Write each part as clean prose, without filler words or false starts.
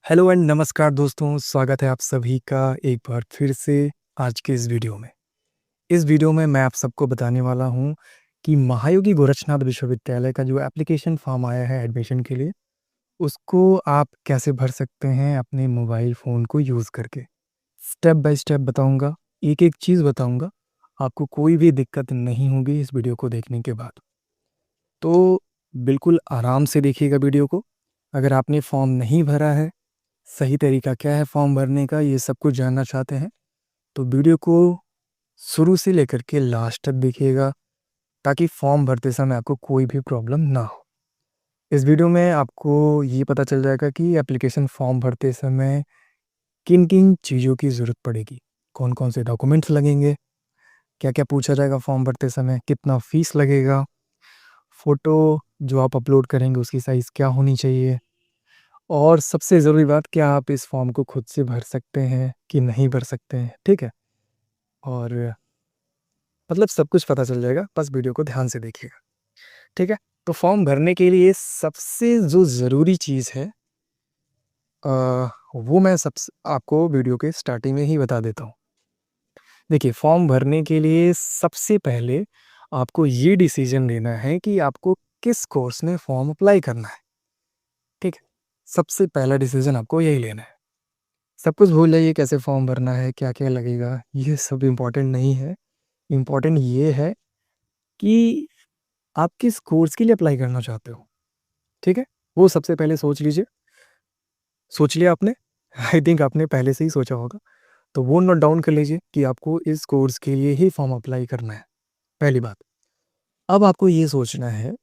Hello and नमस्कार दोस्तों, स्वागत है आप सभी का एक बार फिर से आज के इस वीडियो में। इस वीडियो में मैं आप सबको बताने वाला हूँ कि महायोगी गोरक्षनाथ विश्वविद्यालय का जो एप्लीकेशन फॉर्म आया है एडमिशन के लिए, उसको आप कैसे भर सकते हैं अपने मोबाइल फ़ोन को यूज़ करके। स्टेप बाय स्टेप बताऊँगा, एक-एक चीज़ बताऊँगा, आपको कोई भी दिक्कत नहीं होगी इस वीडियो को देखने के बाद। तो बिल्कुल आराम से देखिएगा वीडियो को। अगर आपने फॉर्म नहीं भरा है, सही तरीका क्या है फॉर्म भरने का, ये सब कुछ जानना चाहते हैं तो वीडियो को शुरू से लेकर के लास्ट तक देखिएगा, ताकि फॉर्म भरते समय आपको कोई भी प्रॉब्लम ना हो। इस वीडियो में आपको ये पता चल जाएगा कि एप्लीकेशन फॉर्म भरते समय किन किन चीज़ों की ज़रूरत पड़ेगी, कौन कौन से डॉक्यूमेंट्स लगेंगे, क्या क्या पूछा जाएगा फॉर्म भरते समय, कितना फ़ीस लगेगा, फ़ोटो जो आप अपलोड करेंगे उसकी साइज़ क्या होनी चाहिए, और सबसे ज़रूरी बात, क्या आप इस फॉर्म को खुद से भर सकते हैं कि नहीं भर सकते हैं, ठीक है? और मतलब सब कुछ पता चल जाएगा, बस वीडियो को ध्यान से देखिएगा, ठीक है? तो फॉर्म भरने के लिए सबसे जो ज़रूरी चीज़ है वो मैं सबस आपको वीडियो के स्टार्टिंग में ही बता देता हूँ। देखिए, फॉर्म भरने के लिए सबसे पहले आपको ये डिसीज़न लेना है कि आपको किस कोर्स में फॉर्म अप्लाई करना है, ठीक है? सबसे पहला डिसीज़न आपको यही लेना है। सब कुछ भूल जाइए, कैसे फॉर्म भरना है, क्या-क्या लगेगा, ये सब इम्पोर्टेंट नहीं है। इम्पोर्टेंट ये है कि आप किस कोर्स के लिए अप्लाई करना चाहते हो, ठीक है? वो सबसे पहले सोच लीजिए। सोच लिया आपने? आई थिंक आपने पहले से ही सोचा होगा। तो वो नोट डाउन कर लीजिए कि आपको इस कोर्स के लिए ही फॉर्म अप्लाई करना है, पहली बात। अब आपको ये सोचना है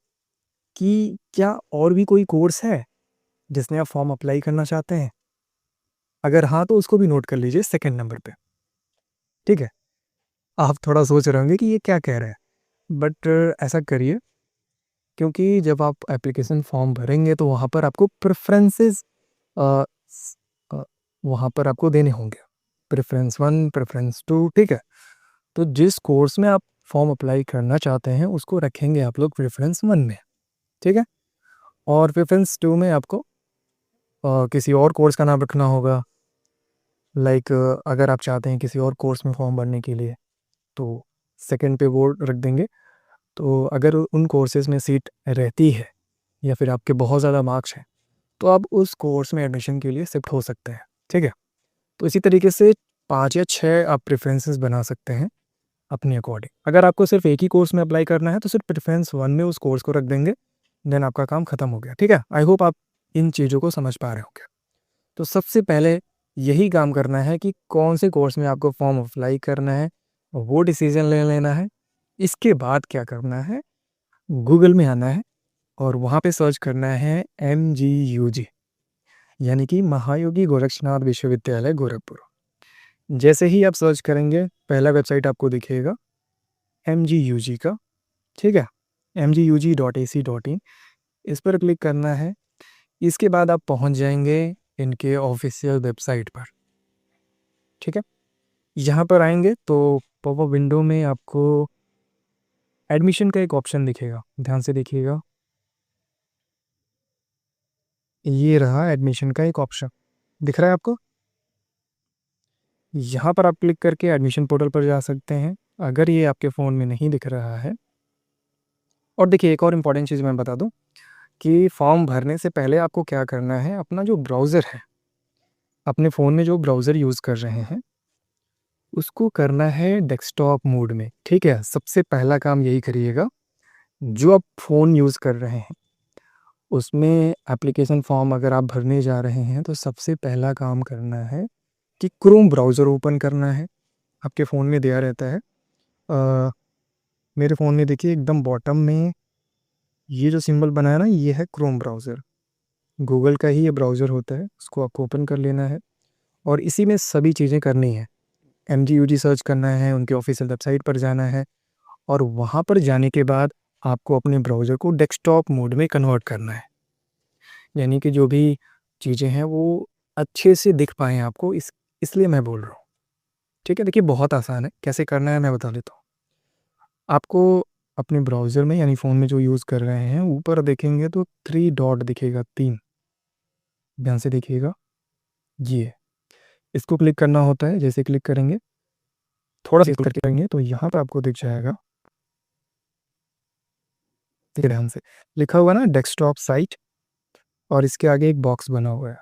कि क्या और भी कोई कोर्स है, जिसमें आप फॉर्म अप्लाई करना चाहते हैं? अगर हाँ, तो उसको भी नोट कर लीजिए सेकंड नंबर पे, ठीक है? आप थोड़ा सोच रहे होंगे कि ये क्या कह रहा है? बट ऐसा करिए, क्योंकि जब आप एप्लीकेशन फॉर्म भरेंगे तो वहाँ पर आपको प्रेफ़रेंसेस अ, स वहाँ पर आपको देने होंगे। प्रेफ़रेंस 1, प्रेफ़रेंस 2, ठीक है? तो जिस कोर्स में आप फॉर्म अप्लाई करना चाहते हैं, उसको रखेंगे आप लोग प्रेफ़रेंस 1 में, ठीक है? और प्रेफ़रेंस 2 में आपको किसी और कोर्स का नाम रखना होगा। लाइक अगर आप चाहते हैं किसी और कोर्स में फॉर्म भरने के लिए, तो सेकंड पे वो रख देंगे। तो अगर उन कोर्सेज़ में सीट रहती है या फिर आपके बहुत ज़्यादा मार्क्स हैं, तो आप उस कोर्स में एडमिशन के लिए शिफ्ट हो सकते हैं, ठीक है? तो इसी तरीके से 5 या 6 आप प्रेफ़रेंसेस बना सकते हैं अपने अकॉर्डिंग। अगर आपको सिर्फ़ एक ही कोर्स में अप्लाई करना है, तो सिर्फ़ प्रेफ़रेंस 1 में उस कोर्स को रख देंगे, देन आपका काम खत्म हो गया, ठीक है? आई होप आप इन चीज़ों को समझ पा रहे होंगे। तो सबसे पहले यही काम करना है कि कौन से कोर्स में आपको फॉर्म अप्लाई करना है, वो डिसीज़न ले लेना है। इसके बाद क्या करना है, गूगल में आना है और वहाँ पे सर्च करना है MGUG, यानी कि महायोगी गोरक्षनाथ विश्वविद्यालय गोरखपुर। जैसे ही आप सर्च करेंगे, पहला वेबसाइट आपको दिखेगा MGUG का, ठीक है? mgug.ac.in, इस पर क्लिक करना है। इसके बाद आप पहुँच जाएँगे इनके ऑफ़िशियल वेबसाइट पर, ठीक है? यहाँ पर आएँगे तो पॉपअप विंडो में आपको एडमिशन का एक ऑप्शन दिखेगा, ध्यान से देखिएगा। ये रहा एडमिशन का एक ऑप्शन, दिख रहा है आपको? यहाँ पर आप क्लिक करके एडमिशन पोर्टल पर जा सकते हैं, अगर ये आपके फ़ोन में नहीं दिख रहा है। और देखिए, एक और इम्पॉर्टेंट चीज़ मैं बता दूँ कि फॉर्म भरने से पहले आपको क्या करना है, अपना जो ब्राउज़र है, अपने फ़ोन में जो ब्राउज़र यूज़ कर रहे हैं, उसको करना है डेस्कटॉप मोड में, ठीक है? सबसे पहला काम यही करिएगा। जो आप फ़ोन यूज़ कर रहे हैं, उसमें एप्लीकेशन फॉर्म अगर आप भरने जा रहे हैं, तो सबसे पहला काम करना है कि क्रोम ब्राउज़र ओपन करना है। आपके फ़ोन में दिया रहता है। अ, मेरे फ़ोन में देखिए एकदम बॉटम में ये जो सिंबल बना है ना, ये है क्रोम ब्राउज़र। गूगल का ही ये ब्राउज़र होता है, उसको आपको ओपन कर लेना है और इसी में सभी चीज़ें करनी है। MGUG सर्च करना है, उनके ऑफ़िशियल वेबसाइट पर जाना है और वहाँ पर जाने के बाद आपको अपने ब्राउज़र को डेस्कटॉप मोड में कन्वर्ट करना है। यानी कि जो भी चीज़ें हैं वो अच्छे से दिख पाएँ आपको, इसलिए मैं बोल रहा हूँ। ठीक है? देखिए, बहुत आसान है, कैसे करना है मैं बता देता हूँ। आपको अपने ब्राउज़र में, यानी फ़ोन में जो यूज़ कर रहे हैं, ऊपर देखेंगे तो 3 डॉट दिखेगा, 3, ध्यान से देखिएगा। ये इसको क्लिक करना होता है। जैसे क्लिक करेंगे, थोड़ा सा करके करेंगे तो यहाँ पर आपको दिख जाएगा, ध्यान से लिखा हुआ ना डेस्कटॉप साइट, और इसके आगे एक बॉक्स बना हुआ है,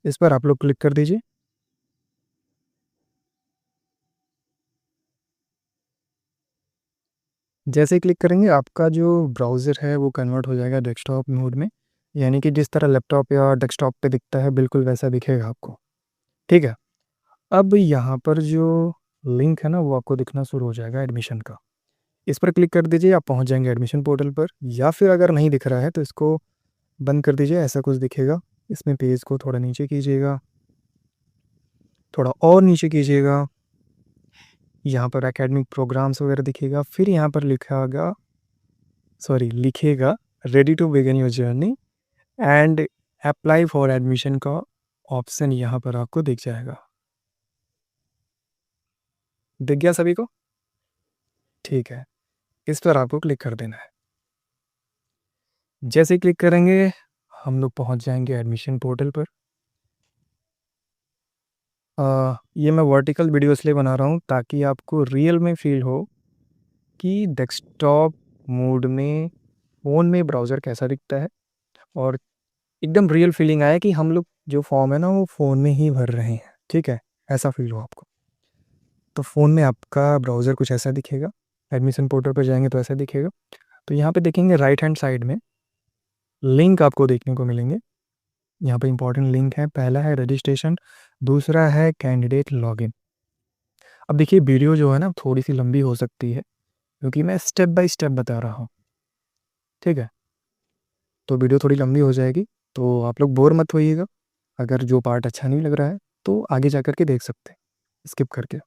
इस पर आप लोग क्लिक कर दीजिए। जैसे ही क्लिक करेंगे आपका जो ब्राउज़र है वो कन्वर्ट हो जाएगा डेस्कटॉप मोड में, यानी कि जिस तरह लैपटॉप या डेस्कटॉप पे दिखता है बिल्कुल वैसा दिखेगा आपको। ठीक है, अब यहाँ पर जो लिंक है ना वो आपको दिखना शुरू हो जाएगा एडमिशन का। इस पर क्लिक कर दीजिए, आप पहुँच जाएंगे एडमिशन पोर्टल पर, या फिर अगर नहीं दिख रहा है तो इसको बंद कर दीजिए, ऐसा कुछ दिखेगा। इसमें पेज को थोड़ा नीचे कीजिएगा, थोड़ा और नीचे कीजिएगा, यहाँ पर एकेडमिक प्रोग्राम्स वगैरह दिखेगा, फिर यहाँ पर लिखेगा ready to begin your journey and apply for admission का ऑप्शन यहाँ पर आपको दिख जाएगा। दिख गया सभी को? ठीक है, इस पर आपको क्लिक कर देना है। जैसे ही क्लिक करेंगे हम लोग पहुँच जाएंगे एडमिशन पोर्टल पर। ये मैं वर्टिकल वीडियो इसलिए बना रहा हूँ ताकि आपको रियल में फील हो कि डेस्कटॉप मोड में फ़ोन में ब्राउज़र कैसा दिखता है, और एकदम रियल फीलिंग आए कि हम लोग जो फॉर्म है ना वो फ़ोन में ही भर रहे हैं। ठीक है, ऐसा फील हो आपको। तो फ़ोन में आपका ब्राउज़र कुछ ऐसा दिखेगा, एडमिशन पोर्टल पर जाएंगे तो ऐसा दिखेगा। तो यहाँ पे देखेंगे राइट हैंड साइड में लिंक आपको देखने को मिलेंगे। यहाँ पे इंपॉर्टेंट लिंक है, पहला है रजिस्ट्रेशन, दूसरा है कैंडिडेट लॉगिन। अब देखिए वीडियो जो है ना थोड़ी सी लंबी हो सकती है क्योंकि मैं स्टेप बाय स्टेप बता रहा हूँ। ठीक है, तो वीडियो थोड़ी लंबी हो जाएगी, तो आप लोग बोर मत होइएगा। अगर जो पार्ट अच्छा नहीं लग रहा है तो आगे जा कर के देख सकते हैं स्किप करके।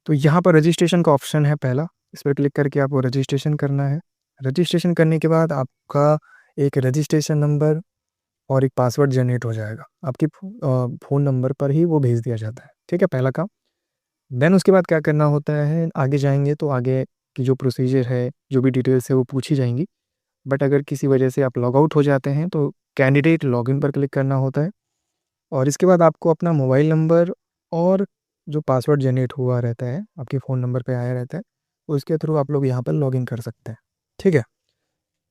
तो यहाँ पर रजिस्ट्रेशन का ऑप्शन है पहला, इस पर क्लिक करके आपको रजिस्ट्रेशन करना है। रजिस्ट्रेशन करने के बाद आपका एक रजिस्ट्रेशन नंबर और एक पासवर्ड जनरेट हो जाएगा, आपके फ़ोन नंबर पर ही वो भेज दिया जाता है। ठीक है, पहला काम। देन उसके बाद क्या करना होता है, आगे जाएंगे तो आगे की जो प्रोसीजर है, जो भी डिटेल्स है वो पूछी जाएंगी। बट अगर किसी वजह से आप लॉग आउट हो जाते हैं तो कैंडिडेट लॉगिन पर क्लिक करना होता है, और इसके बाद आपको अपना मोबाइल नंबर और जो पासवर्ड जनरेट हुआ रहता है आपके फ़ोन नंबर पे आया रहता है, उसके थ्रू आप लोग यहाँ पर लॉगिन कर सकते हैं। ठीक है,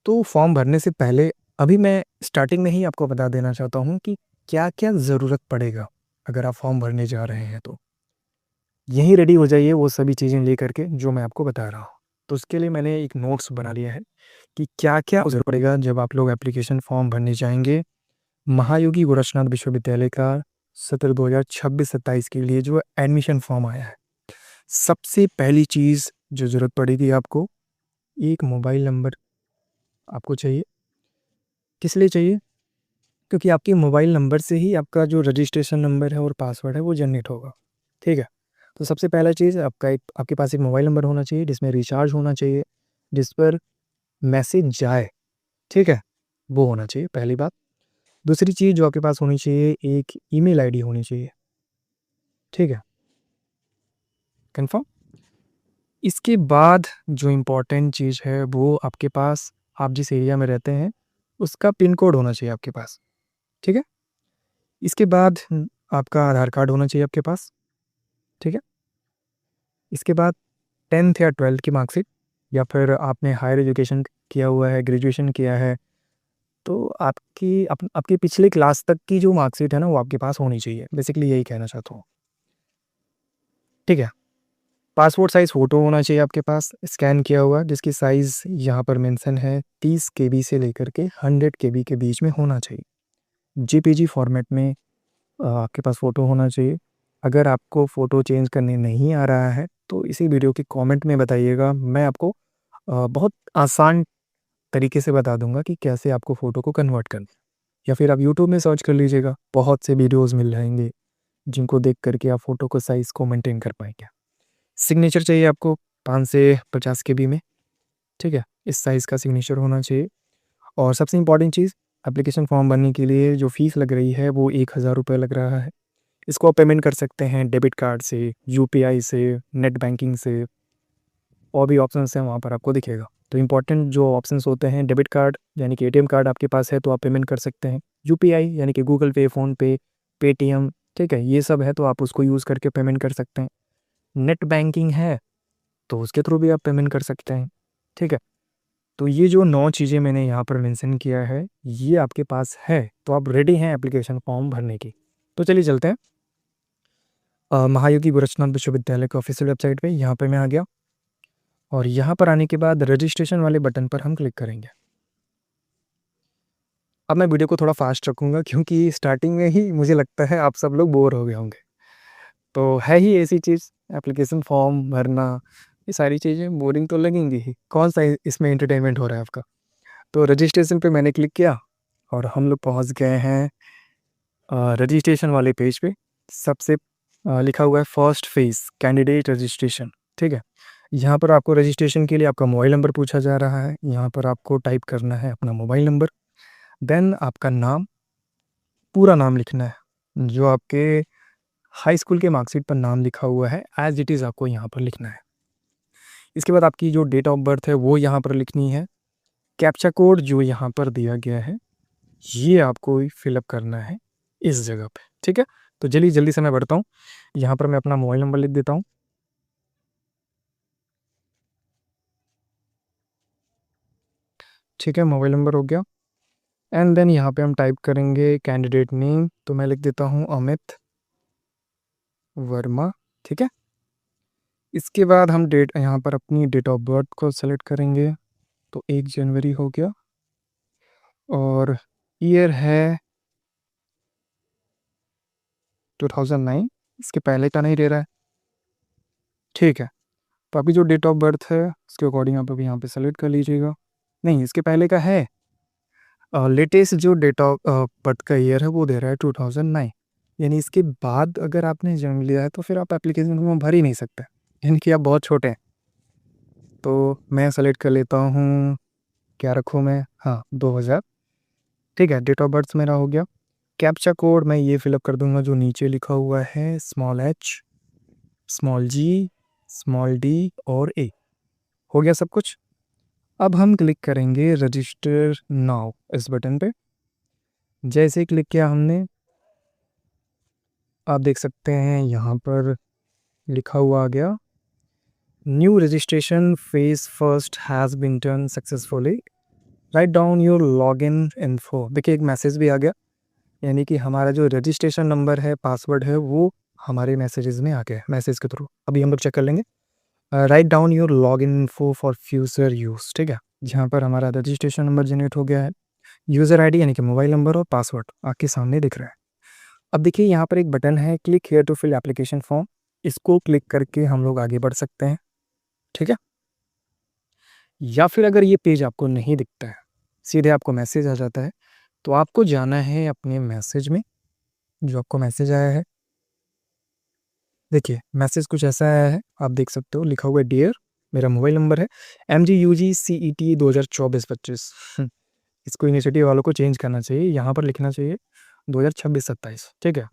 तो फॉर्म भरने से पहले अभी मैं स्टार्टिंग में ही आपको बता देना चाहता हूँ कि क्या क्या ज़रूरत पड़ेगा अगर आप फॉर्म भरने जा रहे हैं। तो यहीं रेडी हो जाइए वो सभी चीज़ें ले करके जो मैं आपको बता रहा हूँ। तो उसके लिए मैंने एक नोट्स बना लिया है कि क्या क्या ज़रूरत पड़ेगा जब आप लोग एप्लीकेशन फॉर्म भरने जाएंगे महायोगी गोरक्षनाथ विश्वविद्यालय का सत्र 2026-27 के लिए जो एडमिशन फॉर्म आया है। सबसे पहली चीज़ जो ज़रूरत पड़ेगी आपको, एक मोबाइल नंबर आपको चाहिए। किस लिए चाहिए? क्योंकि आपके मोबाइल नंबर से ही आपका जो रजिस्ट्रेशन नंबर है और पासवर्ड है वो जनरेट होगा। ठीक है, तो सबसे पहला चीज़ आपके पास एक मोबाइल नंबर होना चाहिए जिसमें रिचार्ज होना चाहिए, जिस पर मैसेज जाए। ठीक है, वो होना चाहिए पहली बात। दूसरी चीज़ जो आपके पास होनी चाहिए, एक ईमेल आईडी होनी चाहिए। ठीक है, कंफर्म। इसके बाद जो इम्पोर्टेंट चीज़ है वो आपके पास, आप जिस एरिया में रहते हैं उसका पिन कोड होना चाहिए आपके पास। ठीक है, इसके बाद आपका आधार कार्ड होना चाहिए आपके पास। ठीक है, इसके बाद 10th या 12th की मार्कशीट, या फिर आपने हायर एजुकेशन किया हुआ है, ग्रेजुएशन किया है, तो आपकी पिछले क्लास तक की जो मार्कशीट है ना वो आपके पास होनी चाहिए। बेसिकली यही कहना चाहता हूँ। ठीक है, पासपोर्ट साइज़ फ़ोटो होना चाहिए आपके पास स्कैन किया हुआ, जिसकी साइज़ यहाँ पर मेंशन है 30 केबी से लेकर के 100 केबी के बीच में होना चाहिए। जेपीजी फॉर्मेट में आपके पास फ़ोटो होना चाहिए। अगर आपको फ़ोटो चेंज करने नहीं आ रहा है तो इसी वीडियो के कमेंट में बताइएगा, मैं आपको बहुत आसान तरीके से बता दूंगा कि कैसे आपको फ़ोटो को कन्वर्ट करना है। या फिर आप यूट्यूब में सर्च कर लीजिएगा, बहुत से वीडियोज़ मिल जाएंगे जिनको देख करके आप फ़ोटो को साइज़ को मेंटेन कर पाएंगे। सिग्नेचर चाहिए आपको 5 से 50 केबी में। ठीक है, इस साइज़ का सिग्नेचर होना चाहिए। और सबसे इम्पॉर्टेंट चीज़, एप्लीकेशन फॉर्म भरने के लिए जो फ़ीस लग रही है वो 1000 रुपये लग रहा है। इसको आप पेमेंट कर सकते हैं डेबिट कार्ड से, यूपीआई से, नेट बैंकिंग से, और भी ऑप्शंस हैं वहाँ पर आपको दिखेगा। तो इम्पॉर्टेंट जो ऑप्शंस होते हैं, डेबिट कार्ड यानी कि एटीएम कार्ड आपके पास है तो आप पेमेंट कर सकते हैं। यूपीआई यानी कि गूगल पे, फ़ोन पे, पेटीएम, ठीक है, ये सब है तो आप उसको यूज़ करके पेमेंट कर सकते हैं। नेट बैंकिंग है तो उसके थ्रू भी आप पेमेंट कर सकते हैं, ठीक है। तो ये जो 9 चीज़ें मैंने यहाँ पर मेंशन किया है, ये आपके पास है तो आप रेडी हैं एप्लीकेशन फॉर्म भरने की। तो चलिए चलते हैं महायोगी गोरक्षनाथ विश्वविद्यालय के ऑफिशियल वेबसाइट पे। यहाँ पे मैं आ गया और यहाँ पर आने के बाद रजिस्ट्रेशन वाले बटन पर हम क्लिक करेंगे। अब मैं वीडियो को थोड़ा फास्ट रखूँगा क्योंकि स्टार्टिंग में ही मुझे लगता है आप सब लोग बोर हो गए होंगे। तो है ही ऐसी चीज़, एप्लीकेशन फॉर्म भरना, ये सारी चीज़ें बोरिंग तो लगेंगी ही, कौन सा इसमें एंटरटेनमेंट हो रहा है आपका। तो रजिस्ट्रेशन पे मैंने क्लिक किया और हम लोग पहुँच गए हैं रजिस्ट्रेशन वाले पेज पे। सबसे लिखा हुआ है फर्स्ट फेज़ कैंडिडेट रजिस्ट्रेशन, ठीक है। यहाँ पर आपको रजिस्ट्रेशन के लिए आपका मोबाइल नंबर पूछा जा रहा है। यहाँ पर आपको टाइप करना है अपना मोबाइल नंबर, देन आपका नाम, पूरा नाम लिखना है, जो आपके हाई स्कूल के मार्कशीट पर नाम लिखा हुआ है एज़ इट इज़ आपको यहाँ पर लिखना है। इसके बाद आपकी जो डेट ऑफ बर्थ है वो यहाँ पर लिखनी है। कैप्चा कोड जो यहाँ पर दिया गया है, ये आपको फिल अप करना है इस जगह पे, ठीक है। तो चलिए जल्दी से मैं बढ़ता हूँ। यहाँ पर मैं अपना मोबाइल नंबर लिख देता हूँ। ठीक है, मोबाइल नंबर हो गया एंड देन यहाँ पे हम टाइप करेंगे कैंडिडेट नेम, तो मैं लिख देता हूँ अमित वर्मा, ठीक है। इसके बाद हम डेट यहाँ पर अपनी डेट ऑफ बर्थ को सेलेक्ट करेंगे, तो 1 जनवरी हो गया और ईयर है 2009, इसके पहले का नहीं दे रहा है, ठीक है। तो आपकी जो डेट ऑफ बर्थ है उसके अकॉर्डिंग आप अभी यहाँ पे सेलेक्ट कर लीजिएगा। नहीं, इसके पहले का है, लेटेस्ट जो डेट ऑफ बर्थ का ईयर है वो दे रहा है 2009, यानी इसके बाद अगर आपने जन्म लिया है तो फिर आप एप्लीकेशन फॉर्म भर ही नहीं सकते, यानी कि आप बहुत छोटे हैं। तो मैं सेलेक्ट कर लेता हूँ, क्या रखूँ मैं, हाँ 2000, ठीक है। डेट ऑफ बर्थ मेरा हो गया। कैप्चा कोड मैं ये फिलअप कर दूंगा जो नीचे लिखा हुआ है, small h, small g, small d और a। हो गया सब कुछ। अब हम क्लिक करेंगे रजिस्टर नाउ इस बटन पे। जैसे ही क्लिक किया हमने, आप देख सकते हैं यहाँ पर लिखा हुआ आ गया, new registration phase first has been done successfully, right down your login info. देखिए एक मैसेज भी आ गया, यानी कि हमारा जो रजिस्ट्रेशन नंबर है, पासवर्ड है, वो हमारे मैसेजेस में आ गया, मैसेज के थ्रू। अभी हम लोग चेक कर लेंगे। Right down your login info for future use, ठीक है। जहाँ पर हमारा रजिस्ट्रेशन नंबर जनरेट हो गया है, यूज़र आईडी यानी कि मोबाइल नंबर और पासवर्ड आपके सामने दिख रहा है। अब देखिए यहाँ पर एक बटन है click here to fill application form, इसको क्लिक करके हम लोग आगे बढ़ सकते हैं, ठीक है। या फिर अगर ये पेज आपको नहीं दिखता है, सीधे आपको मैसेज आ जाता है, तो आपको जाना है अपने मैसेज में, जो आपको मैसेज आया है। देखिए मैसेज कुछ ऐसा आया है, आप देख सकते हो, लिखा हुआ है डियर, मेरा मोबाइल नंबर है MGUG CET 2024-25। इसको इनिशिएटिव वालों को चेंज करना चाहिए, यहाँ पर लिखना चाहिए 2026-27, ठीक है।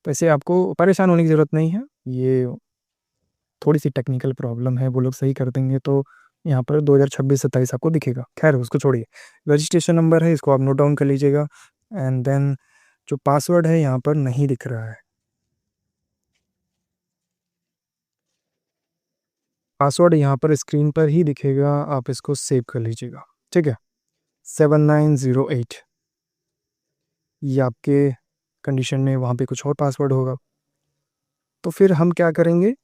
तो ऐसे आपको परेशान होने की ज़रूरत नहीं है, ये थोड़ी सी टेक्निकल प्रॉब्लम है, वो लोग सही कर देंगे तो यहाँ पर 2026-27 आपको दिखेगा। खैर उसको छोड़िए, रजिस्ट्रेशन नंबर है, इसको आप नोट डाउन कर लीजिएगा एंड देन जो पासवर्ड है यहाँ पर नहीं दिख रहा है, पासवर्ड यहाँ पर स्क्रीन पर ही दिखेगा, आप इसको सेव कर लीजिएगा, ठीक है। 7908, ये आपके कंडीशन में वहाँ पे कुछ और पासवर्ड होगा। तो फिर हम क्या करेंगे,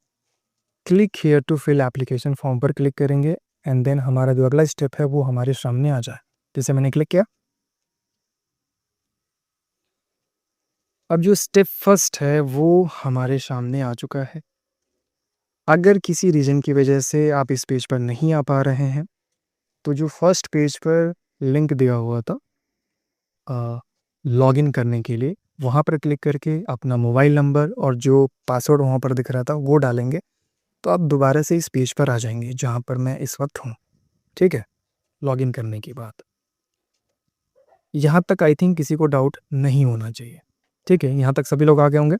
click here to fill application form पर क्लिक करेंगे एंड देन हमारा जो अगला स्टेप है वो हमारे सामने आ जाए। जैसे मैंने क्लिक किया, अब जो स्टेप फर्स्ट है वो हमारे सामने आ चुका है। अगर किसी रीज़न की वजह से आप इस पेज पर नहीं आ पा रहे हैं, तो जो फर्स्ट पेज पर लिंक दिया हुआ था लॉगिन करने के लिए, वहाँ पर क्लिक करके अपना मोबाइल नंबर और जो पासवर्ड वहाँ पर दिख रहा था वो डालेंगे, तो आप दोबारा से इस पेज पर आ जाएंगे जहाँ पर मैं इस वक्त हूँ, ठीक है। लॉगिन करने के बाद यहाँ तक आई थिंक किसी को डाउट नहीं होना चाहिए, ठीक है। यहाँ तक सभी लोग आ गए होंगे।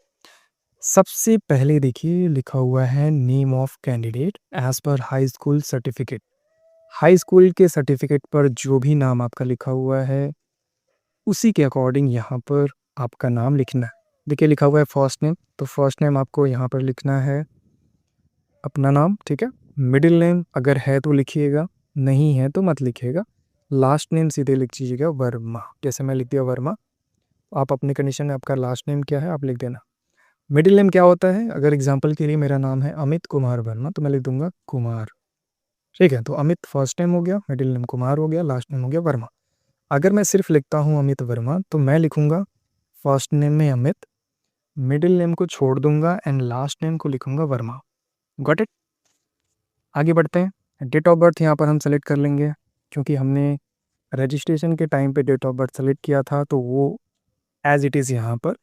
सबसे पहले देखिए लिखा हुआ है name of candidate as per high school certificate. High school के सर्टिफिकेट पर जो भी नाम आपका लिखा हुआ है, उसी के अकॉर्डिंग यहाँ पर आपका नाम लिखना है। देखिए लिखा हुआ है फर्स्ट नेम, तो फर्स्ट नेम आपको यहाँ पर लिखना है अपना नाम, ठीक है। मिडिल नेम अगर है तो लिखिएगा, नहीं है तो मत लिखिएगा। लास्ट नेम सीधे लिख दीजिएगा वर्मा, जैसे मैं लिख दिया वर्मा। आप अपने कंडीशन में आपका लास्ट नेम क्या है आप लिख देना। मिडिल नेम क्या होता है, अगर एग्जांपल के लिए मेरा नाम है अमित कुमार वर्मा तो मैं लिख दूंगा कुमार, ठीक है। तो अमित फर्स्ट नेम हो गया, मिडिल नेम कुमार हो गया, लास्ट नेम हो गया वर्मा। अगर मैं सिर्फ लिखता हूँ अमित वर्मा तो मैं लिखूंगा फर्स्ट नेम में अमित, मिडिल नेम को छोड़ दूंगा एंड लास्ट नेम को लिखूंगा वर्मा। Got it. आगे बढ़ते हैं। डेट ऑफ बर्थ यहाँ पर हम सेलेक्ट कर लेंगे, क्योंकि हमने रजिस्ट्रेशन के टाइम पे डेट ऑफ बर्थ सेलेक्ट किया था तो वो एज इट इज़ यहाँ पर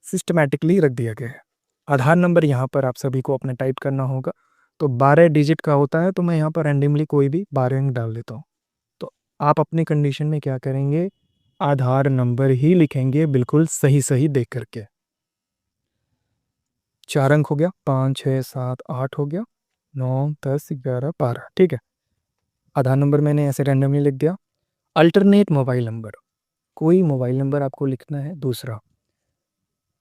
सिस्टमैटिकली रख दिया गया है। आधार नंबर यहाँ पर आप सभी को अपने टाइप करना होगा, तो 12 डिजिट का होता है, तो मैं यहाँ पर रैंडमली कोई भी 12 अंक डाल देता हूँ। तो आप अपनी कंडीशन में क्या करेंगे, आधार नंबर ही लिखेंगे बिल्कुल सही सही देख करके। 4 अंक हो गया, 5 6 7 8 हो गया, 9 10 11 12, ठीक है। आधार नंबर मैंने ऐसे रैंडमली लिख दिया। अल्टरनेट मोबाइल नंबर, कोई मोबाइल नंबर आपको लिखना है दूसरा।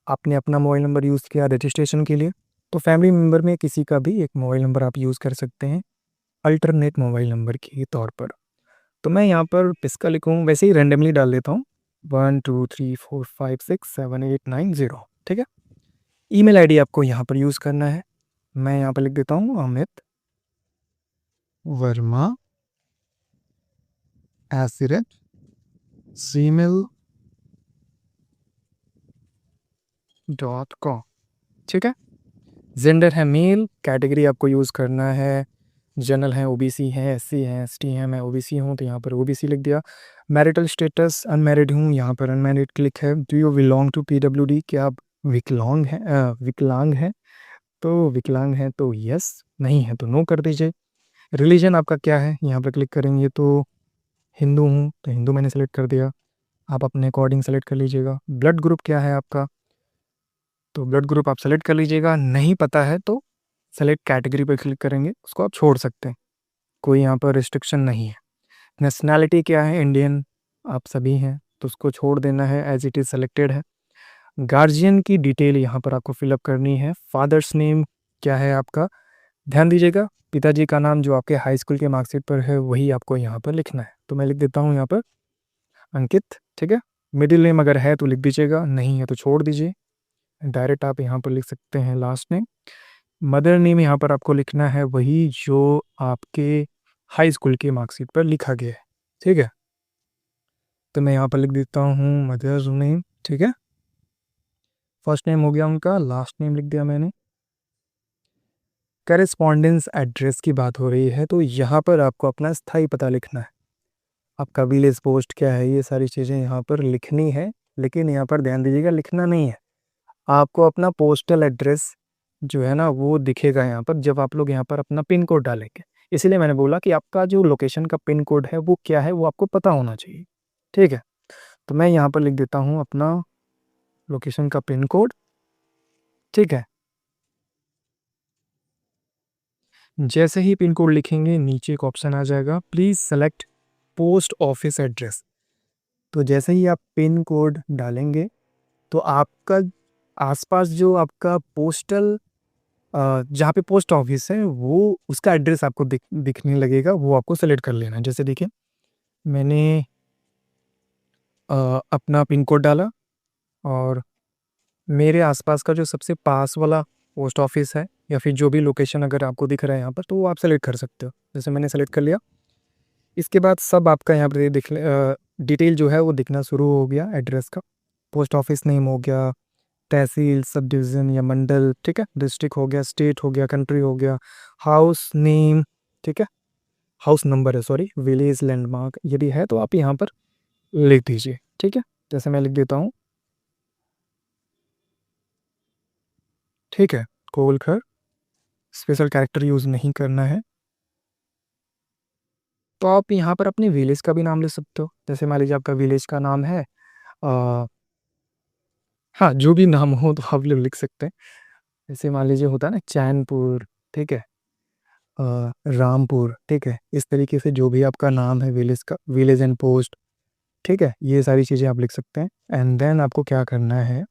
आपने अपना मोबाइल नंबर यूज़ किया रजिस्ट्रेशन के लिए, तो फैमिली मेम्बर में किसी का भी एक मोबाइल नंबर आप यूज़ कर सकते हैं अल्टरनेट मोबाइल नंबर के तौर पर। तो मैं यहाँ पर इसका लिखूँ, वैसे ही रैंडमली डाल देता हूँ 1 2 3 4 5 6 7 8 9 0, ठीक है। ईमेल आईडी आपको यहाँ पर यूज़ करना है। मैं यहाँ पर लिख देता हूँ अमित वर्मा @gmail.com, ठीक है। जेंडर है मेल, कैटेगरी आपको यूज़ करना है जनरल है, ओबीसी है, एससी है, एसटी है। मैं ओबीसी हूँ तो यहाँ पर ओबीसी लिख दिया। मैरिटल स्टेटस अनमैरिड हूँ, यहाँ पर अनमैरिड क्लिक है। Do you belong to PWD, क्या आप विकलांग हैं, विकलांग हैं? तो विकलांग हैं तो यस, नहीं है तो नो कर दीजिए। रिलीजन आपका क्या है, यहाँ पर क्लिक करेंगे तो हिंदू हूँ तो हिंदू मैंने सेलेक्ट कर दिया। आप अपने अकॉर्डिंग सेलेक्ट कर लीजिएगा। ब्लड ग्रुप क्या है आपका, तो ब्लड ग्रुप आप सेलेक्ट कर लीजिएगा। नहीं पता है तो सेलेक्ट कैटेगरी पर क्लिक करेंगे, उसको आप छोड़ सकते हैं, कोई यहाँ पर रिस्ट्रिक्शन नहीं है। नेशनैलिटी क्या है, इंडियन आप सभी हैं तो उसको छोड़ देना है, एज इट इज़ सेलेक्टेड है। गार्जियन की डिटेल यहाँ पर आपको फिलअप करनी है। फादर्स नेम क्या है आपका, ध्यान दीजिएगा पिताजी का नाम जो आपके हाई स्कूल के मार्कशीट पर है वही आपको यहाँ पर लिखना है। तो मैं लिख देता हूँ यहाँ पर अंकित, ठीक है। मिडिल नेम अगर है तो लिख दीजिएगा, नहीं है तो छोड़ दीजिए। डायरेक्ट आप यहाँ पर लिख सकते हैं लास्ट नेम। मदर नेम यहाँ पर आपको लिखना है वही जो आपके हाई स्कूल के मार्कशीट पर लिखा गया है, ठीक है। तो मैं यहाँ पर लिख देता हूँ मदर नेम, ठीक है। फर्स्ट नेम हो गया उनका, लास्ट नेम लिख दिया मैंने। करेस्पॉन्डेंस एड्रेस की बात हो रही है तो यहाँ पर आपको अपना स्थायी पता लिखना है। आपका विलेज पोस्ट क्या है, ये सारी चीज़ें यहाँ पर लिखनी है, लेकिन यहाँ पर ध्यान दीजिएगा लिखना नहीं है। आपको अपना पोस्टल एड्रेस जो है ना वो दिखेगा यहाँ पर जब आप लोग यहाँ पर अपना पिन कोड डालेंगे। इसीलिए मैंने बोला कि आपका जो लोकेशन का पिन कोड है वो क्या है वो आपको पता होना चाहिए, ठीक है। तो मैं यहाँ पर लिख देता हूँ अपना लोकेशन का पिन कोड, ठीक है। जैसे ही पिन कोड लिखेंगे नीचे एक ऑप्शन आ जाएगा, please select post office address. तो जैसे ही आप पिन कोड डालेंगे तो आपका आसपास जो आपका पोस्टल जहाँ पे पोस्ट ऑफिस है वो उसका एड्रेस आपको दिखने लगेगा, वो आपको सेलेक्ट कर लेना है। जैसे देखिए मैंने अपना पिन कोड डाला और मेरे आसपास का जो सबसे पास वाला पोस्ट ऑफिस है या फिर जो भी लोकेशन अगर आपको दिख रहा है यहाँ पर तो वो आप सेलेक्ट कर सकते हो। जैसे मैंने सेलेक्ट कर लिया, इसके बाद सब आपका यहाँ पर डिटेल जो है वो दिखना शुरू हो गया एड्रेस का। पोस्ट ऑफिस नेम हो गया, तहसील, सब डिवीज़न या मंडल, ठीक है। डिस्ट्रिक्ट हो गया, स्टेट हो गया, कंट्री हो गया, हाउस नेम, ठीक है। हाउस नंबर है, सॉरी, विलेज लैंडमार्क यदि है तो आप यहाँ पर लिख दीजिए, ठीक है। जैसे मैं लिख देता हूँ, ठीक है। कोलखर, स्पेशल कैरेक्टर यूज़ नहीं करना है। तो आप यहाँ पर अपने विलेज का भी नाम ले सकते हो। जैसे मान लीजिए आपका विलेज का नाम है हाँ, जो भी नाम हो तो आप लोग लिख सकते हैं। जैसे मान लीजिए होता है ना चैनपुर, ठीक है, रामपुर, ठीक है। इस तरीके से जो भी आपका नाम है विलेज का, विलेज एंड पोस्ट, ठीक है, ये सारी चीज़ें आप लिख सकते हैं। एंड देन आपको क्या करना है,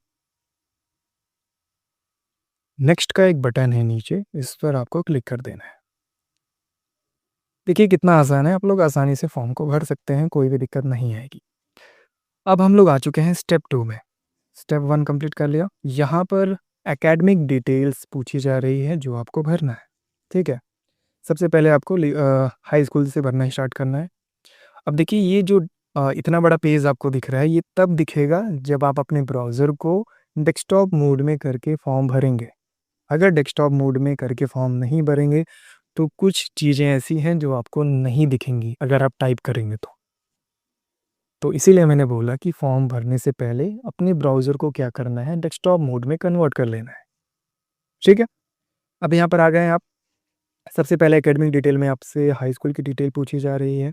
नेक्स्ट का एक बटन है नीचे, इस पर आपको क्लिक कर देना है। देखिए कितना आसान है, आप लोग आसानी से फॉर्म को भर सकते हैं, कोई भी दिक्कत नहीं आएगी। अब हम लोग आ चुके हैं स्टेप 2 में। स्टेप 1 कंप्लीट कर लिया। यहाँ पर एकेडमिक डिटेल्स पूछी जा रही है जो आपको भरना है, ठीक है। सबसे पहले आपको हाई स्कूल से भरना स्टार्ट करना है। अब देखिए ये जो इतना बड़ा पेज आपको दिख रहा है, ये तब दिखेगा जब आप अपने ब्राउज़र को डेस्कटॉप मोड में करके फॉर्म भरेंगे। अगर डेस्कटॉप मोड में करके फॉर्म नहीं भरेंगे, तो कुछ चीज़ें ऐसी हैं जो आपको नहीं दिखेंगी अगर आप टाइप करेंगे तो। तो इसीलिए मैंने बोला कि फॉर्म भरने से पहले अपने ब्राउज़र को क्या करना है, डेस्कटॉप मोड में कन्वर्ट कर लेना है, ठीक है। अब यहाँ पर आ गए आप। सबसे पहले एकेडमिक डिटेल में आपसे हाई स्कूल की डिटेल पूछी जा रही है।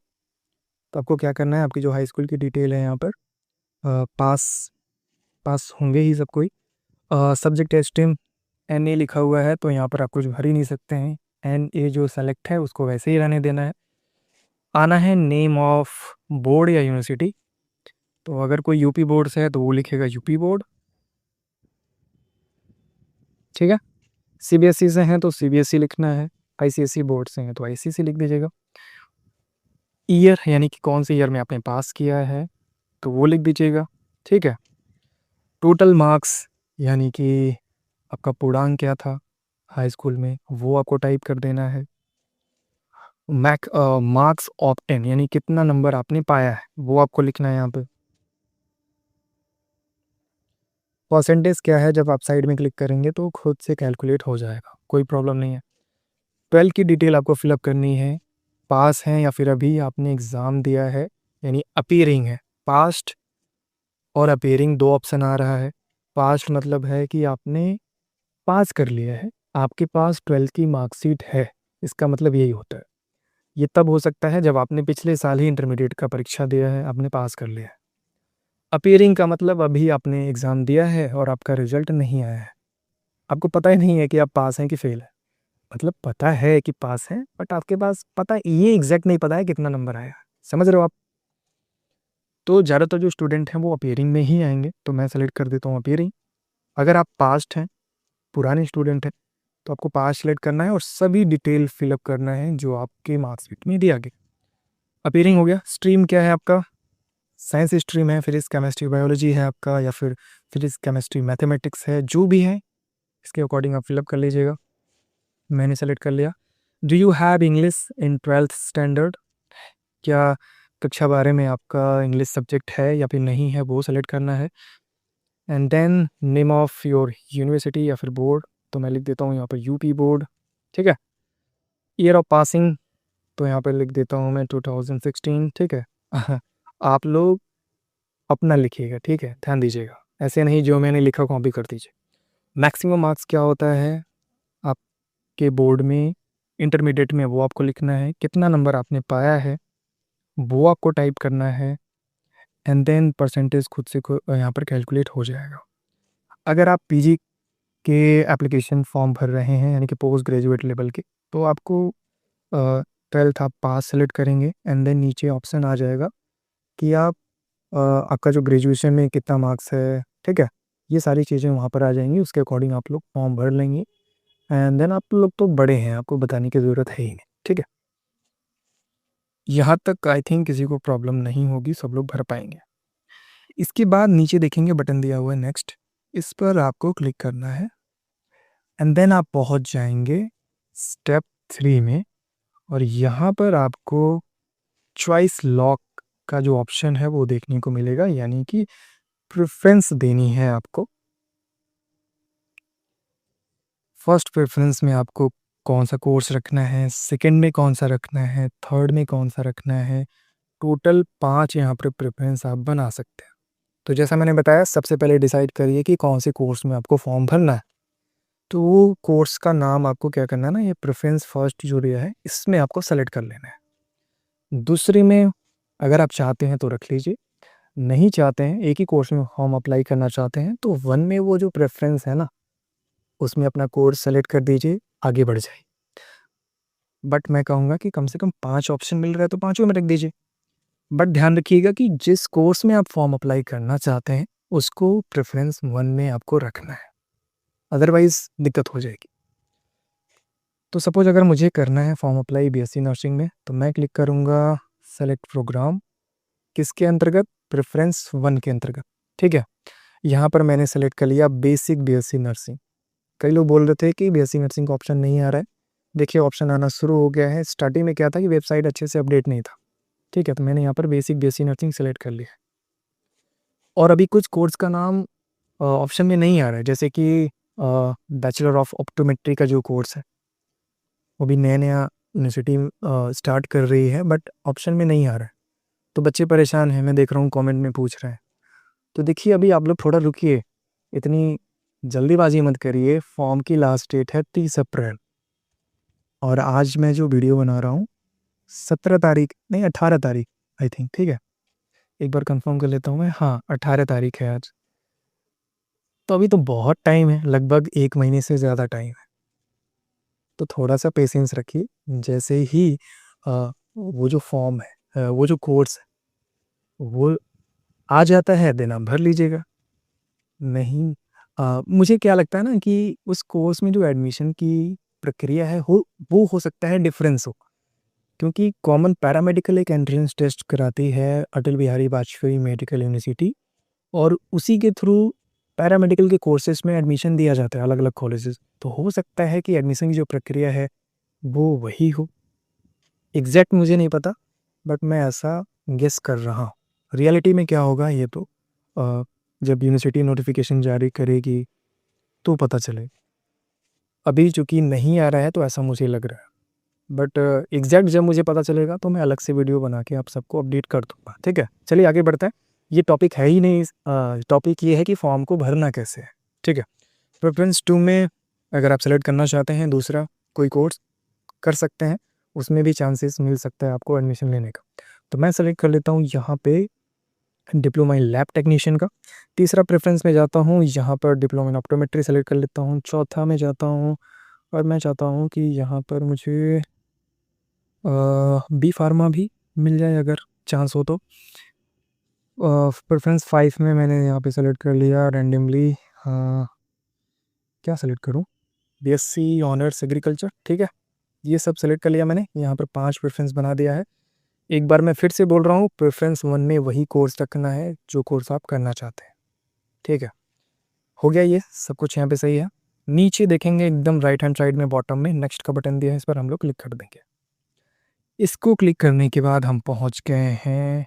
तो आपको क्या करना है, आपकी जो हाई स्कूल की डिटेल है यहाँ पर पास पास होंगे ही सब कोई। सब्जेक्ट है स्ट्रीम NA लिखा हुआ है, तो यहाँ पर आप कुछ भर ही नहीं सकते हैं। NA जो सेलेक्ट है उसको वैसे ही रहने देना है। आना है नेम ऑफ बोर्ड या यूनिवर्सिटी, तो अगर कोई यूपी बोर्ड से है तो वो लिखेगा यूपी बोर्ड, ठीक है। CBSE से हैं तो CBSE लिखना है, ICSE बोर्ड से हैं तो ICSE लिख दीजिएगा। ईयर यानी कि कौन से ईयर में आपने पास किया है तो वो लिख दीजिएगा, ठीक है। टोटल मार्क्स यानी कि आपका पूर्णांक क्या था हाई स्कूल में, वो आपको टाइप कर देना है। मार्क्स ऑब्टेन यानी कितना नंबर आपने पाया है वो आपको लिखना है यहाँ पे। परसेंटेज क्या है, जब आप साइड में क्लिक करेंगे तो खुद से कैलकुलेट हो जाएगा, कोई प्रॉब्लम नहीं है। 12 की डिटेल आपको फिलअप करनी है। पास हैं या फिर अभी आपने एग्ज़ाम दिया है, यानी अपीयरिंग है। पास्ट और अपीयरिंग 2 ऑप्शन आ रहा है। पास्ट मतलब है कि आपने पास कर लिया है, आपके पास 12th की मार्कशीट है, इसका मतलब यही होता है। ये तब हो सकता है जब आपने पिछले साल ही इंटरमीडिएट का परीक्षा दिया है, आपने पास कर लिया है। अपीयरिंग का मतलब अभी आपने एग्ज़ाम दिया है और आपका रिजल्ट नहीं आया है, आपको पता ही नहीं है कि आप पास हैं कि फेल हैं। मतलब पता है कि पास हैं, बट आपके पास पता ये एग्जैक्ट नहीं पता है कितना नंबर आया, समझ रहे हो आप। तो ज़्यादातर जो स्टूडेंट हैं वो अपीयरिंग में ही आएंगे, तो मैं सेलेक्ट कर देता हूँ अपीयरिंग। अगर आप पास्ट हैं, पुराने स्टूडेंट हैं, तो आपको पास सेलेक्ट करना है और सभी डिटेल फिलअप करना है जो आपके मार्कशीट में दिया गया। अपीयरिंग हो गया। स्ट्रीम क्या है आपका, साइंस स्ट्रीम है, फिजिक्स केमिस्ट्री बायोलॉजी है आपका, या फिर फिजिक्स केमिस्ट्री मैथमेटिक्स है, जो भी है इसके अकॉर्डिंग आप फिलअप कर लीजिएगा। मैंने सेलेक्ट कर लिया। Do you have English in 12th standard, क्या कक्षा 12 में आपका इंग्लिश सब्जेक्ट है या फिर नहीं है, वो सेलेक्ट करना है। And then name of your university या फिर बोर्ड, तो मैं लिख देता हूँ यहाँ पर यूपी बोर्ड, ठीक है। ईयर ऑफ पासिंग, तो यहाँ पर लिख देता हूँ मैं 2016, ठीक है। आप लोग अपना लिखिएगा, ठीक है, ध्यान दीजिएगा, ऐसे नहीं जो मैंने लिखा कॉपी कर दीजिए। मैक्सिमम मार्क्स क्या होता है आपके बोर्ड में, इंटरमीडिएट में, वो आपको लिखना है। कितना नंबर आपने पाया है वो आपको टाइप करना है। एंड देन परसेंटेज खुद से यहाँ पर कैलकुलेट हो जाएगा। अगर आप पीजी के एप्लीकेशन फॉर्म भर रहे हैं यानी कि पोस्ट ग्रेजुएट लेवल के, तो आपको 12th आप पास सेलेक्ट करेंगे एंड देन नीचे ऑप्शन आ जाएगा कि आप आपका जो ग्रेजुएशन में कितना मार्क्स है, ठीक है। ये सारी चीज़ें वहाँ पर आ जाएंगी, उसके अकॉर्डिंग आप लोग फॉर्म भर लेंगे। एंड देन आप लोग तो बड़े हैं, आपको बताने की ज़रूरत है ही नहीं, ठीक है। यहाँ तक आई थिंक किसी को प्रॉब्लम नहीं होगी, सब लोग भर पाएंगे। इसके बाद नीचे देखेंगे बटन दिया हुआ है नेक्स्ट, इस पर आपको क्लिक करना है एंड देन आप पहुँच जाएंगे स्टेप 3 में। और यहाँ पर आपको चॉइस लॉक का जो ऑप्शन है वो देखने को मिलेगा, यानी कि प्रेफरेंस देनी है आपको। फर्स्ट प्रेफरेंस में आपको कौन सा कोर्स रखना है, सेकंड में कौन सा रखना है, थर्ड में कौन सा रखना है। टोटल 5 यहाँ पर प्रेफरेंस आप बना सकते हैं। तो जैसा मैंने बताया, सबसे पहले डिसाइड करिए कि कौन से कोर्स में आपको फॉर्म भरना है। तो वो कोर्स का नाम आपको क्या करना है ना, ये प्रेफरेंस फर्स्ट जो दिया है इसमें आपको सेलेक्ट कर लेना है। दूसरे में अगर आप चाहते हैं तो रख लीजिए, नहीं चाहते हैं, एक ही कोर्स में फॉर्म अप्लाई करना चाहते हैं, तो 1 में वो जो प्रेफरेंस है ना, उसमें अपना कोर्स सेलेक्ट कर दीजिए, आगे बढ़ जाइए। बट मैं कहूँगा कि कम से कम 5 ऑप्शन मिल रहा है तो पाँचों में रख दीजिए। बट ध्यान रखिएगा कि जिस कोर्स में आप फॉर्म अप्लाई करना चाहते हैं उसको प्रेफरेंस 1 में आपको रखना है। अदरवाइज़ दिक्कत हो जाएगी। तो सपोज़ अगर मुझे करना है फॉर्म अप्लाई बीएससी नर्सिंग में, तो मैं क्लिक करूँगा सेलेक्ट प्रोग्राम, किसके अंतर्गत? प्रेफ़रेंस 1 के अंतर्गत, ठीक है? यहाँ पर मैंने सेलेक्ट कर लिया बेसिक बीएससी नर्सिंग। कई लोग बोल रहे थे कि बीएससी नर्सिंग का ऑप्शन नहीं आ रहा है। देखिए ऑप्शन आना शुरू हो गया है। स्टार्टिंग में क्या था कि वेबसाइट अच्छे से अपडेट नहीं था, ठीक है? तो मैंने यहाँ पर बेसिक बीएससी नर्सिंग सेलेक्ट कर लिया है। और अभी कुछ कोर्स का नाम ऑप्शन में नहीं आ रहा है, जैसे कि बैचलर ऑफ ऑप्टोमेट्री का जो कोर्स है, वो भी नया-नया यूनिवर्सिटी स्टार्ट कर रही है, बट ऑप्शन में नहीं आ रहा है। तो बच्चे परेशान हैं, मैं देख रहा हूँ कमेंट में पूछ रहे हैं। तो देखिए अभी आप लोग थोड़ा रुकिए, इतनी जल्दीबाजी मत करिए। फॉर्म की लास्ट डेट है 30 अप्रैल और आज मैं जो वीडियो बना रहा हूँ 17 तारीख नहीं 18 तारीख आई थिंक, ठीक है? एक बार कंफर्म कर लेता हूँ मैं, हाँ 18 तारीख है आज। तो अभी तो बहुत टाइम है, लगभग 1 महीने से ज़्यादा टाइम है। तो थोड़ा-सा पेशेंस रखिए। जैसे ही वो जो फॉर्म है वो जो कोर्स है, वो आ जाता है देन आप भर लीजिएगा। नहीं मुझे क्या लगता है ना कि उस कोर्स में जो एडमिशन की प्रक्रिया है वो हो सकता है डिफरेंस हो। क्योंकि कॉमन पैरामेडिकल एक एंट्रेंस टेस्ट कराती है अटल बिहारी वाजपेयी मेडिकल यूनिवर्सिटी और उसी के थ्रू पैरामेडिकल के कोर्सेज़ में एडमिशन दिया जाता है अलग-अलग कॉलेजेस। तो हो सकता है कि एडमिशन की जो प्रक्रिया है वो वही हो। एग्ज़ैक्ट मुझे नहीं पता, बट मैं ऐसा गेस कर रहा हूँ। रियलिटी में क्या होगा ये तो जब यूनिवर्सिटी नोटिफ़िकेशन जारी करेगी तो पता चलेगा। अभी चूँकि नहीं आ रहा है तो ऐसा मुझे लग रहा है। बट एग्ज़ैक्ट जब मुझे पता चलेगा तो मैं अलग से वीडियो बना के आप सबको अपडेट कर दूँगा, ठीक है? चलिए आगे बढ़ते हैं। ये टॉपिक है ही नहीं, टॉपिक ये है कि फॉर्म को भरना कैसे है, ठीक है? प्रेफ़रेंस 2 में अगर आप सेलेक्ट करना चाहते हैं दूसरा कोई कोर्स कर सकते हैं, उसमें भी चांसेस मिल सकता है आपको एडमिशन लेने का। तो मैं सेलेक्ट कर लेता हूँ यहाँ पे डिप्लोमा इन लैब टेक्नीशियन का। तीसरा प्रेफ़रेंस में जाता हूँ, यहाँ पर डिप्लोमा इन ऑप्टोमेट्री सेलेक्ट कर लेता हूँ। चौथा में जाता हूँ और मैं चाहता हूँ कि यहाँ पर मुझे बी फार्मा भी मिल जाए अगर चांस हो तो। प्रेफ़रेंस 5 में मैंने यहाँ पे सेलेक्ट कर लिया रैंडमली क्या सेलेक्ट करूँ? बीएससी ऑनर्स एग्रीकल्चर, ठीक है? ये सब सेलेक्ट कर लिया मैंने, यहाँ पर 5 प्रेफ़रेंस बना दिया है। एक बार मैं फिर से बोल रहा हूँ, प्रेफ़रेंस 1 में वही कोर्स रखना है जो कोर्स आप करना चाहते हैं, ठीक है? हो गया ये, सब कुछ यहाँ पे सही है। नीचे देखेंगे एकदम राइट हैंड साइड में बॉटम में नेक्स्ट का बटन दिया है, इस पर हम लोग क्लिक कर देंगे। इसको क्लिक करने के बाद हम पहुँच गए हैं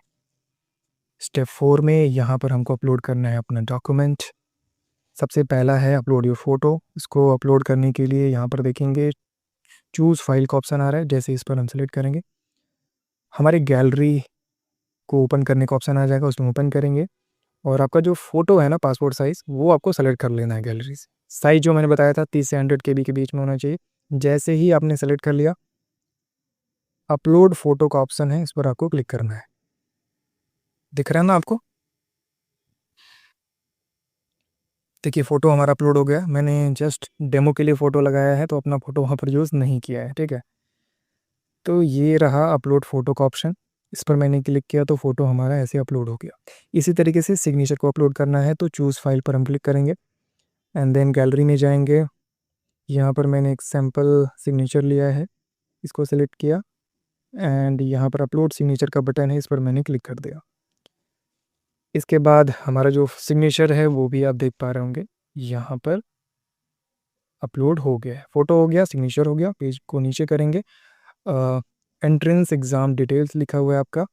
स्टेप 4 में। यहाँ पर हमको अपलोड करना है अपना डॉक्यूमेंट। सबसे पहला है अपलोड योर फ़ोटो। इसको अपलोड करने के लिए यहाँ पर देखेंगे चूज़ फाइल का ऑप्शन आ रहा है, जैसे इस पर हम सेलेक्ट करेंगे, हमारी गैलरी को ओपन करने का ऑप्शन आ जाएगा, उसमें ओपन करेंगे और आपका जो फ़ोटो है ना पासपोर्ट साइज़, वो आपको सेलेक्ट कर लेना है गैलरी से। साइज़ जो मैंने बताया था 30 से 100 केबी के बीच में होना चाहिए। जैसे ही आपने सेलेक्ट कर लिया, अपलोड फ़ोटो का ऑप्शन है, इस पर आपको क्लिक करना है। दिख रहा है ना आपको? देखिए फ़ोटो हमारा अपलोड हो गया। मैंने जस्ट डेमो के लिए फ़ोटो लगाया है, तो अपना फ़ोटो वहाँ पर यूज़ नहीं किया है, ठीक है? तो ये रहा अपलोड फ़ोटो का ऑप्शन। इस पर मैंने क्लिक किया तो फ़ोटो हमारा ऐसे अपलोड हो गया। इसी तरीके से सिग्नेचर को अपलोड करना है तो चूज़ फाइल पर हम क्लिक करेंगे एंड देन गैलरी में जाएँगे। यहाँ पर मैंने एक सैंपल सिग्नेचर लिया है, इसको सेलेक्ट किया एंड यहाँ पर अपलोड सिग्नेचर का बटन है, इस पर मैंने क्लिक कर दिया। इसके बाद हमारा जो सिग्नेचर है वो भी आप देख पा रहे होंगे, यहाँ पर अपलोड हो गया है। फ़ोटो हो गया, सिग्नेचर हो गया। पेज को नीचे करेंगे, एंट्रेंस एग्ज़ाम डिटेल्स लिखा हुआ है आपका,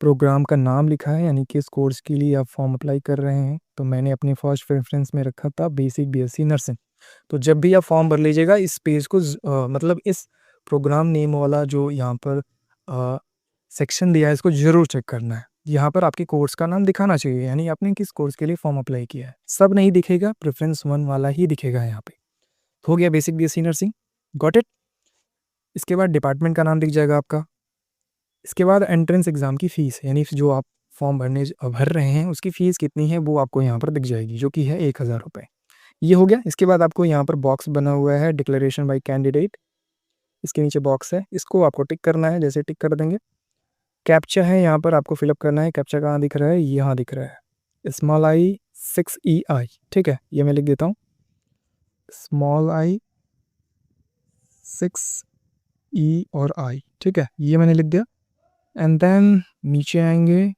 प्रोग्राम का नाम लिखा है यानी किस कोर्स के लिए आप फॉर्म अप्लाई कर रहे हैं। तो मैंने अपनी फर्स्ट प्रेफ़रेंस में रखा था बेसिक बीएससी नर्सिंग। तो जब भी आप फॉर्म भर लीजिएगा इस पेज को मतलब इस प्रोग्राम नेम वाला जो यहाँ पर सेक्शन दिया है इसको ज़रूर चेक करना है। यहाँ पर आपके कोर्स का नाम दिखाना चाहिए, यानी आपने किस कोर्स के लिए फॉर्म अप्लाई किया है। सब नहीं दिखेगा, प्रेफ़रेंस 1 वाला ही दिखेगा यहाँ पे। हो गया basic BSc nursing, got it? इसके बाद डिपार्टमेंट का नाम दिख जाएगा आपका। इसके बाद एंट्रेंस एग्ज़ाम की फ़ीस, यानी जो आप फॉर्म भर रहे हैं उसकी फ़ीस कितनी है वो आपको यहाँ पर दिख जाएगी, जो कि है 1000 रुपये। ये हो गया। इसके बाद आपको यहाँ पर बॉक्स बना हुआ है डिक्लेरेशन बाय कैंडिडेट, इसके नीचे बॉक्स है, इसको आपको टिक करना है। जैसे टिक कर देंगे, कैप्चा है यहाँ पर आपको फ़िलअप करना है। कैप्चा कहाँ दिख रहा है? यहाँ दिख रहा है, स्मॉल आई 6 EI, ठीक है? ये मैं लिख देता हूँ, स्मॉल आई 6 ई और आई, ठीक है, ये मैंने लिख दिया। एंड देन नीचे आएंगे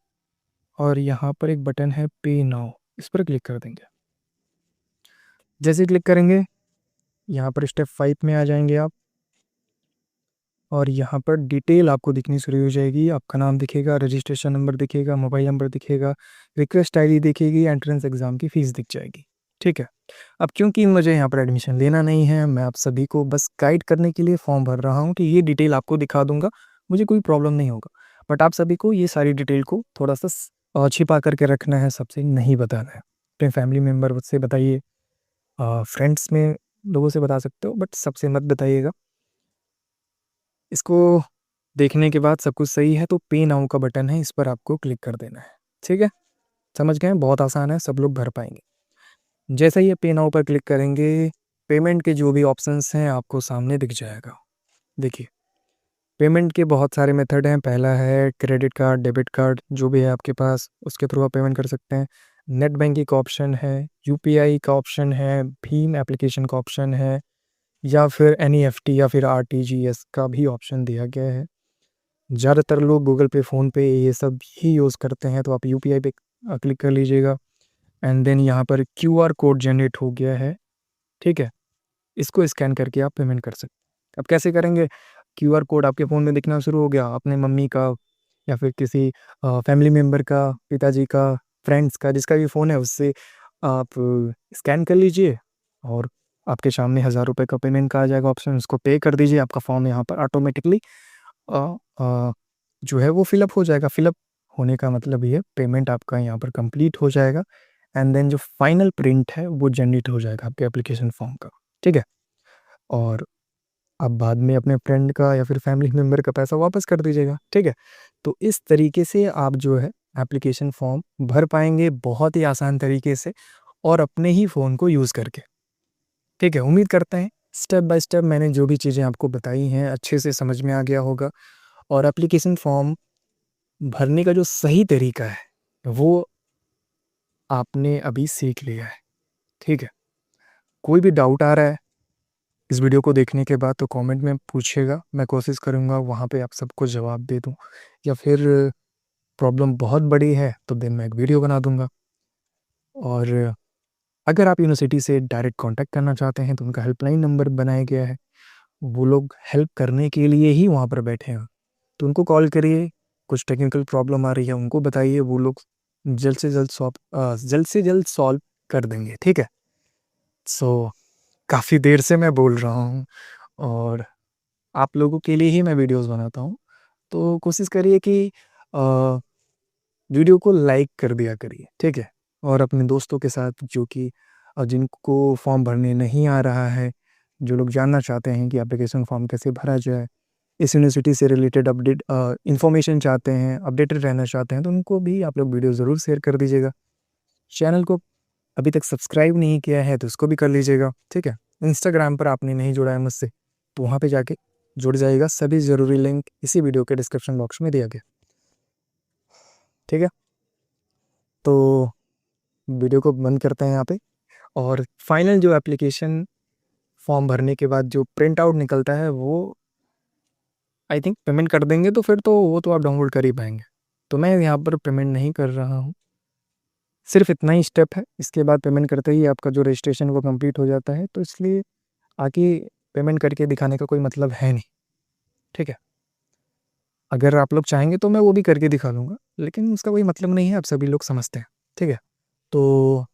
और यहाँ पर एक बटन है पे नाउ, इस पर क्लिक कर देंगे। जैसे क्लिक करेंगे यहाँ पर स्टेप 5 में आ जाएंगे आप, और यहाँ पर डिटेल आपको दिखनी शुरू हो जाएगी। आपका नाम दिखेगा, रजिस्ट्रेशन नंबर दिखेगा, मोबाइल नंबर दिखेगा, रिक्वेस्ट आईडी दिखेगी, एंट्रेंस एग्ज़ाम की फ़ीस दिख जाएगी, ठीक है। अब क्योंकि मुझे यहाँ पर एडमिशन लेना नहीं है, मैं आप सभी को बस गाइड करने के लिए फॉर्म भर रहा हूँ कि ये डिटेल आपको दिखा दूंगा, मुझे कोई प्रॉब्लम नहीं होगा। बट आप सभी को ये सारी डिटेल को थोड़ा सा छिपा करके रखना है, सबसे नहीं बताना है। अपने फैमिली मेम्बर से बताइए, फ्रेंड्स में लोगों से बता सकते हो, बट सबसे मत बताइएगा। इसको देखने के बाद सब कुछ सही है तो पे नाउ का बटन है, इस पर आपको क्लिक कर देना है, ठीक है। समझ गए, बहुत आसान है, सब लोग भर पाएंगे। जैसे ही ये पे नाउ पर क्लिक करेंगे, पेमेंट के जो भी ऑप्शंस हैं आपको सामने दिख जाएगा। देखिए, पेमेंट के बहुत सारे मेथड हैं। पहला है क्रेडिट कार्ड, डेबिट कार्ड, जो भी है आपके पास उसके थ्रू आप पेमेंट कर सकते हैं। नेट बैंकिंग का ऑप्शन है, यूपीआई का ऑप्शन है, भीम एप्लीकेशन का ऑप्शन है, या फिर एनईएफटी या फिर आरटीजीएस का भी ऑप्शन दिया गया है। ज़्यादातर लोग गूगल पे, फ़ोनपे ये सब ही यूज़ करते हैं, तो आप यूपीआई पे क्लिक कर लीजिएगा। एंड देन यहाँ पर क्यूआर कोड जनरेट हो गया है, ठीक है, इसको स्कैन करके आप पेमेंट कर सकते हैं। अब कैसे करेंगे? क्यूआर कोड आपके फ़ोन में दिखना शुरू हो गया, अपने मम्मी का या फिर किसी फैमिली मेम्बर का, पिताजी का, फ्रेंड्स का, जिसका भी फ़ोन है उससे आप स्कैन कर लीजिए और आपके सामने 1000 रुपये का पेमेंट का आ जाएगा ऑप्शन, उसको पे कर दीजिए। आपका फॉर्म यहाँ पर ऑटोमेटिकली जो है वो फिलअप हो जाएगा। फिलअप होने का मतलब ये है पेमेंट आपका यहाँ पर कंप्लीट हो जाएगा। एंड देन जो फाइनल प्रिंट है वो जनरेट हो जाएगा आपके एप्लीकेशन फॉर्म का, ठीक है। और आप बाद में अपने फ्रेंड का या फिर फैमिली मेम्बर का पैसा वापस कर दीजिएगा, ठीक है। तो इस तरीके से आप जो है एप्लीकेशन फॉर्म भर पाएंगे बहुत ही आसान तरीके से और अपने ही फ़ोन को यूज़ करके, ठीक है। उम्मीद करते हैं स्टेप बाय स्टेप मैंने जो भी चीज़ें आपको बताई हैं अच्छे से समझ में आ गया होगा, और एप्लीकेशन फॉर्म भरने का जो सही तरीका है वो आपने अभी सीख लिया है, ठीक है। कोई भी डाउट आ रहा है इस वीडियो को देखने के बाद तो कमेंट में पूछिएगा, मैं कोशिश करूँगा वहाँ पे आप सबको जवाब दे दूँ, या फिर प्रॉब्लम बहुत बड़ी है तो देन मैं एक वीडियो बना दूँगा। और अगर आप यूनिवर्सिटी से डायरेक्ट कांटेक्ट करना चाहते हैं तो उनका हेल्पलाइन नंबर बनाया गया है, वो लोग हेल्प करने के लिए ही वहाँ पर बैठे हैं, तो उनको कॉल करिए। कुछ टेक्निकल प्रॉब्लम आ रही है उनको बताइए, वो लोग जल्द से जल्द सॉल्व कर देंगे, ठीक है। सो काफ़ी देर से मैं बोल रहा हूँ और आप लोगों के लिए ही मैं वीडियोस बनाता हूँ, तो कोशिश करिए कि वीडियो को लाइक कर दिया करिए, ठीक है। और अपने दोस्तों के साथ जो कि जिनको फॉर्म भरने नहीं आ रहा है, जो लोग जानना चाहते हैं कि एप्लीकेशन फॉर्म कैसे भरा जाए, इस यूनिवर्सिटी से रिलेटेड अपडेट इन्फॉर्मेशन चाहते हैं, अपडेटेड रहना चाहते हैं, तो उनको भी आप लोग वीडियो ज़रूर शेयर कर दीजिएगा। चैनल को अभी तक सब्सक्राइब नहीं किया है तो उसको भी कर लीजिएगा, ठीक है। इंस्टाग्राम पर आपने नहीं जुड़ा है मुझसे तो वहाँ पे जाके जुड़ जाइएगा, सभी ज़रूरी लिंक इसी वीडियो के डिस्क्रिप्शन बॉक्स में दिया गया, ठीक है। तो वीडियो को बंद करते हैं यहाँ पे, और फाइनल जो एप्लीकेशन फॉर्म भरने के बाद जो प्रिंट आउट निकलता है वो आई थिंक पेमेंट कर देंगे तो फिर तो वो तो आप डाउनलोड कर ही पाएंगे। तो मैं यहाँ पर पेमेंट नहीं कर रहा हूँ, सिर्फ इतना ही स्टेप है, इसके बाद पेमेंट करते ही आपका जो रजिस्ट्रेशन वो कंप्लीट हो जाता है, तो इसलिए आगे पेमेंट करके दिखाने का कोई मतलब है नहीं, ठीक है। अगर आप लोग चाहेंगे तो मैं वो भी करके दिखा दूंगा, लेकिन उसका कोई मतलब नहीं है, आप सभी लोग समझते हैं, ठीक है। तो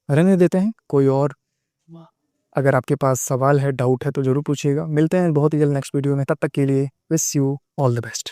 रहने देते हैं, कोई और अगर आपके पास सवाल है, डाउट है तो ज़रूर पूछिएगा। मिलते हैं बहुत ही जल्द नेक्स्ट वीडियो में, तब तक के लिए wish you all the best.